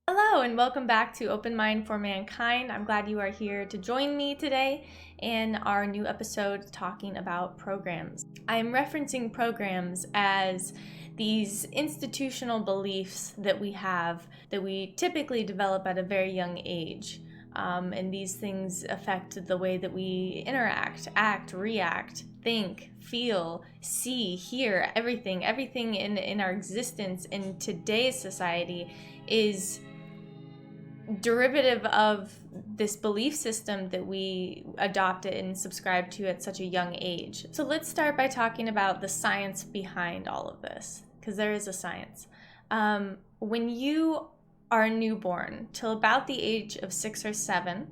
Hello and welcome back to Open Mind for Mankind. I'm glad you are here to join me today in our new episode talking about programs. I am referencing programs as these institutional beliefs that we have that we typically develop at a very young age. And these things affect the way that we interact, act, react, think, feel, see, hear, everything in our existence in today's society is derivative of this belief system that we adopted and subscribed to at such a young age. So let's start by talking about the science behind all of this, because there is a science. When you are a newborn till about the age of 6 or 7,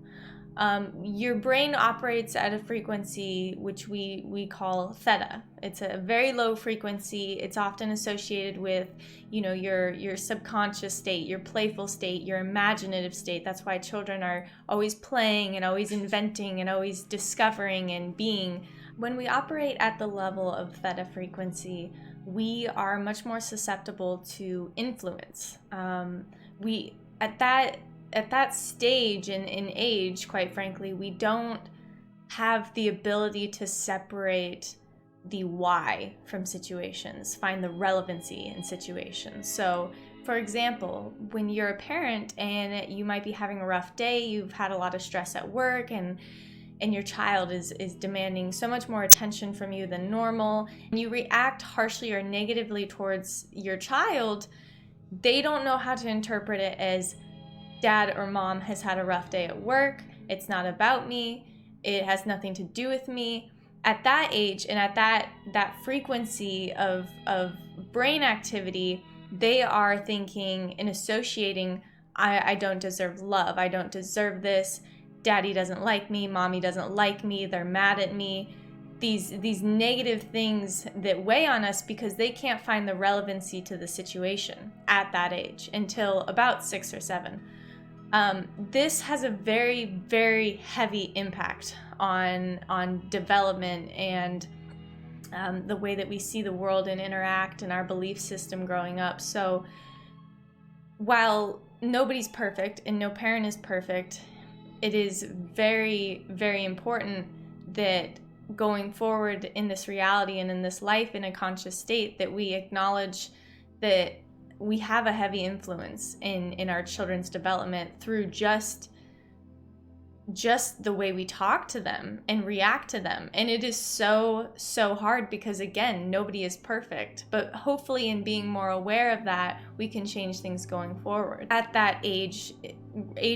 your brain operates at a frequency which we call theta. It's a very low frequency. It's often associated with, your subconscious state, your playful state, your imaginative state. That's why children are always playing and always inventing and always discovering and being. When we operate at the level of theta frequency, we are much more susceptible to influence. At that stage in age, quite frankly, we don't have the ability to separate the why from situations, find the relevancy in situations. So, for example, when you're a parent and you might be having a rough day, you've had a lot of stress at work, and your child is demanding so much more attention from you than normal, and you react harshly or negatively towards your child, they don't know how to interpret it as dad or mom has had a rough day at work. It's not about me. It has nothing to do with me. At that age and at that frequency of brain activity, they are thinking and associating, I don't deserve love. I don't deserve this. Daddy doesn't like me. Mommy doesn't like me. They're mad at me. These negative things that weigh on us because they can't find the relevancy to the situation at that age until about 6 or 7. This has a very, very heavy impact on development and the way that we see the world and interact and our belief system growing up. So while nobody's perfect and no parent is perfect, it is very, very important that going forward in this reality and in this life in a conscious state that we acknowledge that we have a heavy influence in our children's development through just the way we talk to them and react to them. And it is so hard because, again, nobody is perfect. But hopefully in being more aware of that, we can change things going forward. At that age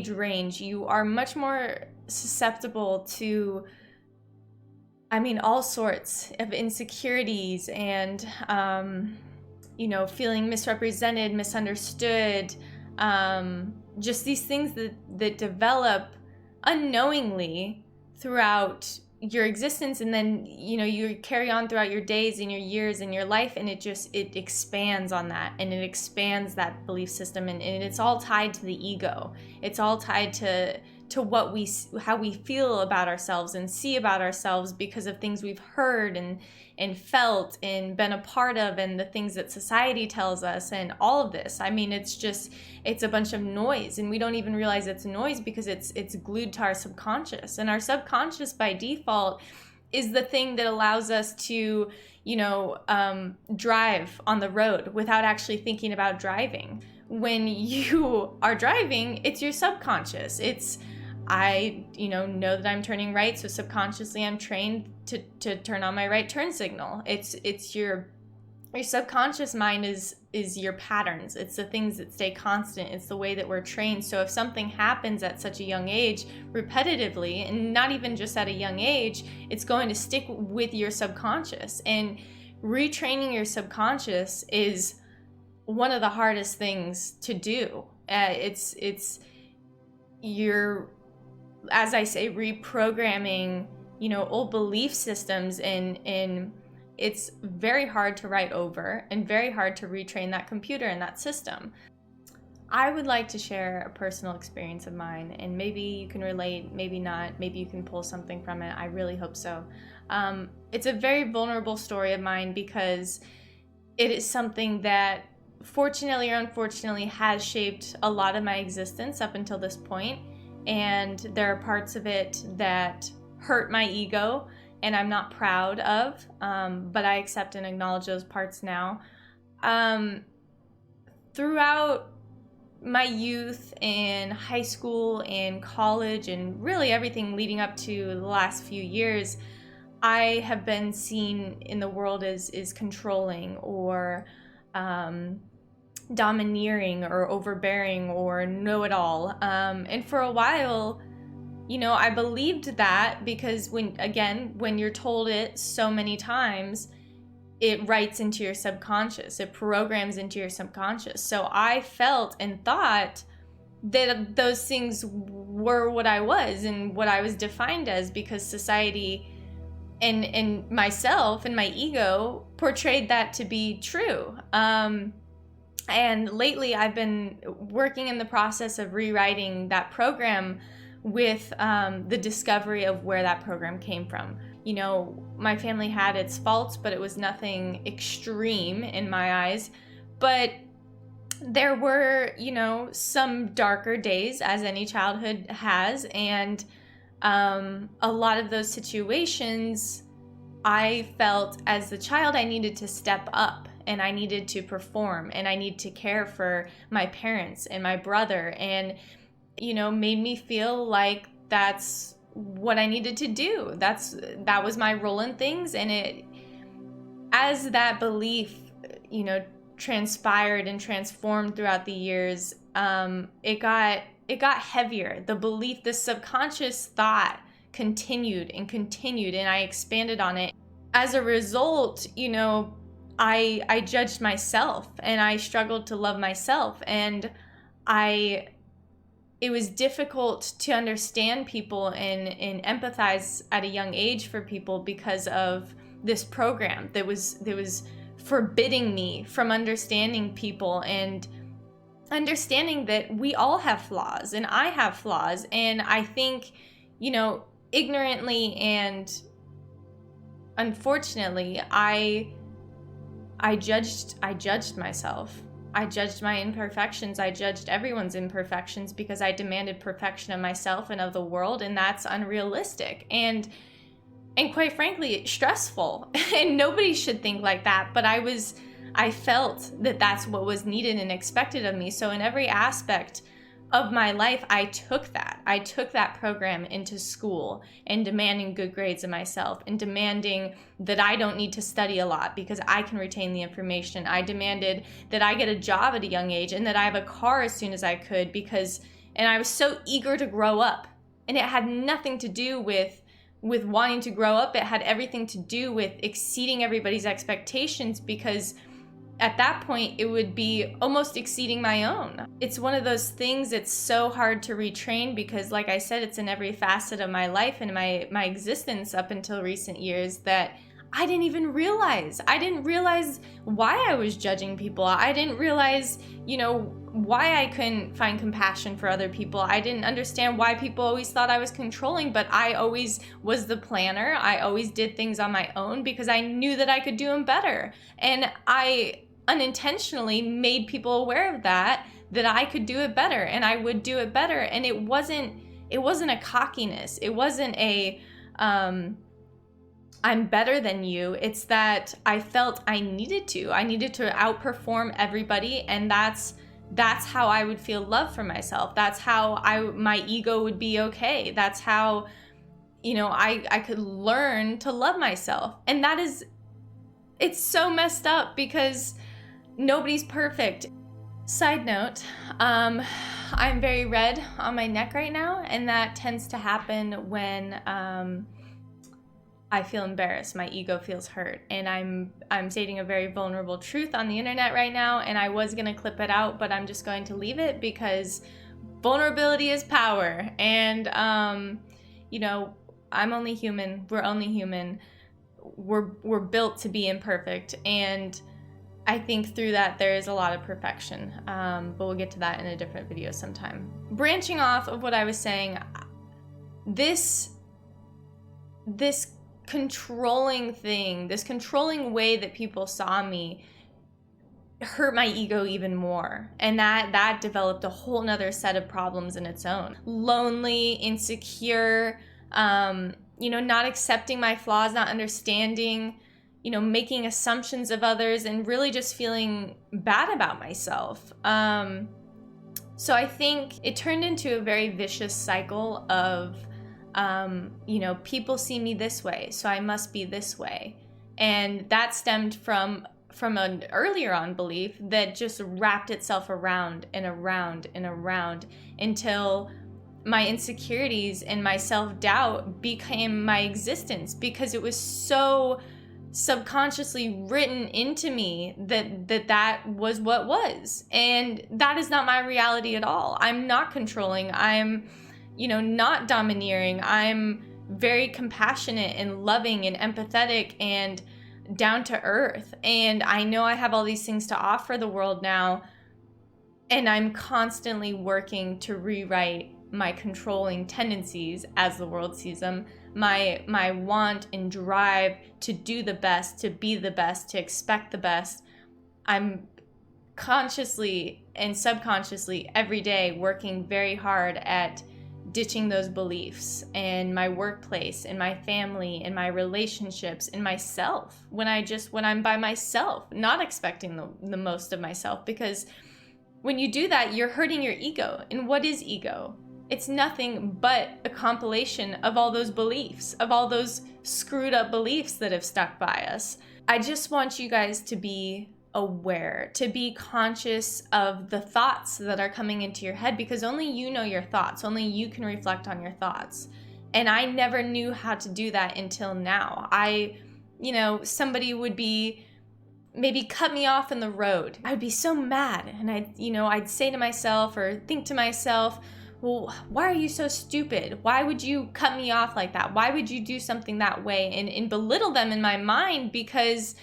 range, you are much more susceptible to, all sorts of insecurities and feeling misrepresented, misunderstood, just these things that develop unknowingly throughout your existence, and then you carry on throughout your days and your years and your life, and it expands on that, and it expands that belief system, and it's all tied to the ego. It's all tied to how we feel about ourselves and see about ourselves because of things we've heard and felt and been a part of, and the things that society tells us, and all of this. It's a bunch of noise, and we don't even realize it's noise because it's glued to our subconscious. And our subconscious by default is the thing that allows us to drive on the road without actually thinking about driving. When you are driving, it's your subconscious. I know that I'm turning right, so subconsciously I'm trained to turn on my right turn signal. It's your subconscious mind is your patterns. It's the things that stay constant. It's the way that we're trained. So if something happens at such a young age repetitively, and not even just at a young age, it's going to stick with your subconscious. And retraining your subconscious is one of the hardest things to do. You're, as I say, reprogramming, old belief systems, and it's very hard to write over and very hard to retrain that computer and that system. I would like to share a personal experience of mine, and maybe you can relate, maybe not, maybe you can pull something from it. I really hope so. It's a very vulnerable story of mine because it is something that fortunately or unfortunately has shaped a lot of my existence up until this point. And there are parts of it that hurt my ego and I'm not proud of, but I accept and acknowledge those parts now. Throughout my youth and high school and college and really everything leading up to the last few years, I have been seen in the world as controlling or domineering or overbearing or know-it-all. And for a while, I believed that because when you're told it so many times, it writes into your subconscious. It programs into your subconscious. So I felt and thought that those things were what I was and what I was defined as because society and myself and my ego portrayed that to be true. And lately I've been working in the process of rewriting that program with the discovery of where that program came from. My family had its faults, but it was nothing extreme in my eyes. But there were, some darker days, as any childhood has. And a lot of those situations, I felt as the child I needed to step up and I needed to perform and I need to care for my parents and my brother and, made me feel like that's what I needed to do. That was my role in things. And as that belief, transpired and transformed throughout the years, it got heavier. The belief, the subconscious thought continued and I expanded on it. As a result, I judged myself and I struggled to love myself, and it was difficult to understand people and empathize at a young age for people because of this program that was forbidding me from understanding people and understanding that we all have flaws and I have flaws. And I think, ignorantly and unfortunately, I judged myself. I judged my imperfections. I judged everyone's imperfections because I demanded perfection of myself and of the world, and that's unrealistic and quite frankly stressful. And nobody should think like that, but I felt that that's what was needed and expected of me. So in every aspect of my life, I took that program into school and demanding good grades of myself and demanding that I don't need to study a lot because I can retain the information. I demanded that I get a job at a young age and that I have a car as soon as I could and I was so eager to grow up. And it had nothing to do with wanting to grow up. It had everything to do with exceeding everybody's expectations because at that point, it would be almost exceeding my own. It's one of those things that's so hard to retrain because, like I said, it's in every facet of my life and my existence up until recent years that I didn't even realize. I didn't realize why I was judging people. I didn't realize, why I couldn't find compassion for other people. I didn't understand why people always thought I was controlling, but I always was the planner. I always did things on my own because I knew that I could do them better. And I unintentionally made people aware of that I could do it better and I would do it better. And it wasn't a cockiness. It wasn't a I'm better than you. It's that I felt I needed to outperform everybody, and that's how I would feel love for myself. That's how my ego would be okay. That's how I could learn to love myself. And it's so messed up because nobody's perfect. Side note, I'm very red on my neck right now, and that tends to happen when I feel embarrassed. My ego feels hurt, and I'm stating a very vulnerable truth on the internet right now, and I was gonna clip it out, but I'm just going to leave it because vulnerability is power. And I'm only human. We're only human. We're built to be imperfect, and I think through that there is a lot of perfection, but we'll get to that in a different video sometime. Branching off of what I was saying, this controlling thing, this controlling way that people saw me hurt my ego even more. And that developed a whole nother set of problems in its own. Lonely, insecure, not accepting my flaws, not understanding, making assumptions of others, and really just feeling bad about myself. So I think it turned into a very vicious cycle of, people see me this way, so I must be this way. And that stemmed from an earlier on belief that just wrapped itself around and around and around until my insecurities and my self-doubt became my existence, because it was so subconsciously written into me that was what was. And that is not my reality at all. I'm not controlling. I'm, not domineering. I'm very compassionate and loving and empathetic and down to earth. And I know I have all these things to offer the world now. And I'm constantly working to rewrite my controlling tendencies as the world sees them, my want and drive to do the best, to be the best, to expect the best. I'm consciously and subconsciously every day working very hard at ditching those beliefs in my workplace, in my family, in my relationships, in myself, when I'm by myself, not expecting the most of myself. Because when you do that, you're hurting your ego. And what is ego? It's nothing but a compilation of all those beliefs, of all those screwed up beliefs that have stuck by us. I just want you guys to be aware, to be conscious of the thoughts that are coming into your head, because only you know your thoughts, only you can reflect on your thoughts. And I never knew how to do that until now. Somebody would be maybe cut me off in the road. I'd be so mad, and I'd say to myself or think to myself, well, why are you so stupid? Why would you cut me off like that? Why would you do something that way? And belittle them in my mind, because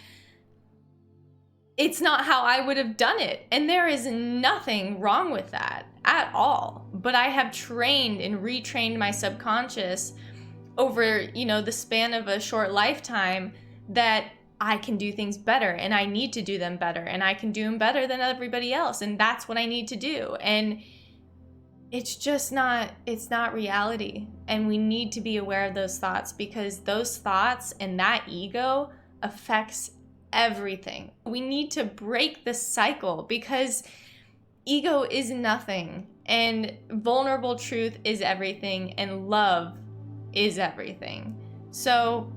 it's not how I would have done it. And there is nothing wrong with that at all. But I have trained and retrained my subconscious over, the span of a short lifetime, that I can do things better, and I need to do them better, and I can do them better than everybody else. And that's what I need to do. And it's not reality. And we need to be aware of those thoughts, because those thoughts and that ego affects everything. We need to break the cycle, because ego is nothing, and vulnerable truth is everything, and love is everything. So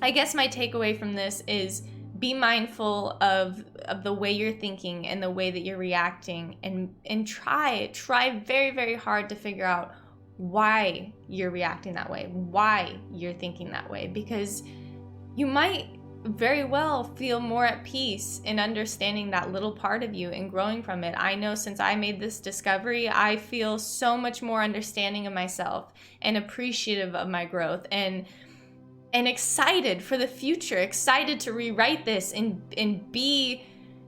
I guess my takeaway from this is be mindful of the way you're thinking and the way that you're reacting, and try very, very hard to figure out why you're reacting that way, why you're thinking that way, because you might very well feel more at peace in understanding that little part of you and growing from it. I know since I made this discovery, I feel so much more understanding of myself and appreciative of my growth, and excited for the future, excited to rewrite this and be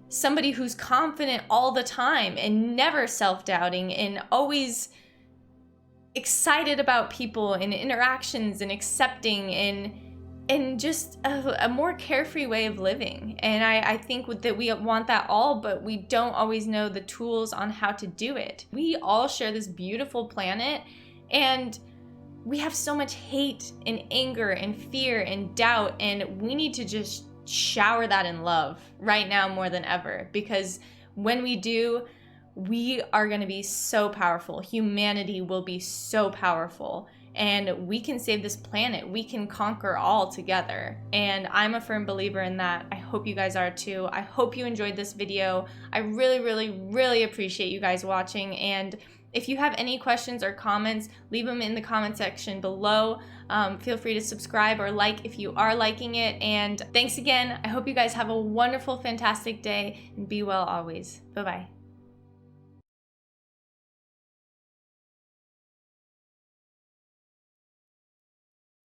somebody who's confident all the time and never self-doubting, and always excited about people and interactions and accepting and just a more carefree way of living. And I think that we want that all, but we don't always know the tools on how to do it. We all share this beautiful planet, and we have so much hate and anger and fear and doubt, and we need to just shower that in love right now more than ever, because when we do, we are going to be so powerful. Humanity will be so powerful, and we can save this planet. We can conquer all together, and I'm a firm believer in that. I hope you guys are too. I hope you enjoyed this video. I really, really, really appreciate you guys watching, and if you have any questions or comments, leave them in the comment section below. Feel free to subscribe or like if you are liking it. And thanks again. I hope you guys have a wonderful, fantastic day, and be well always. Bye-bye.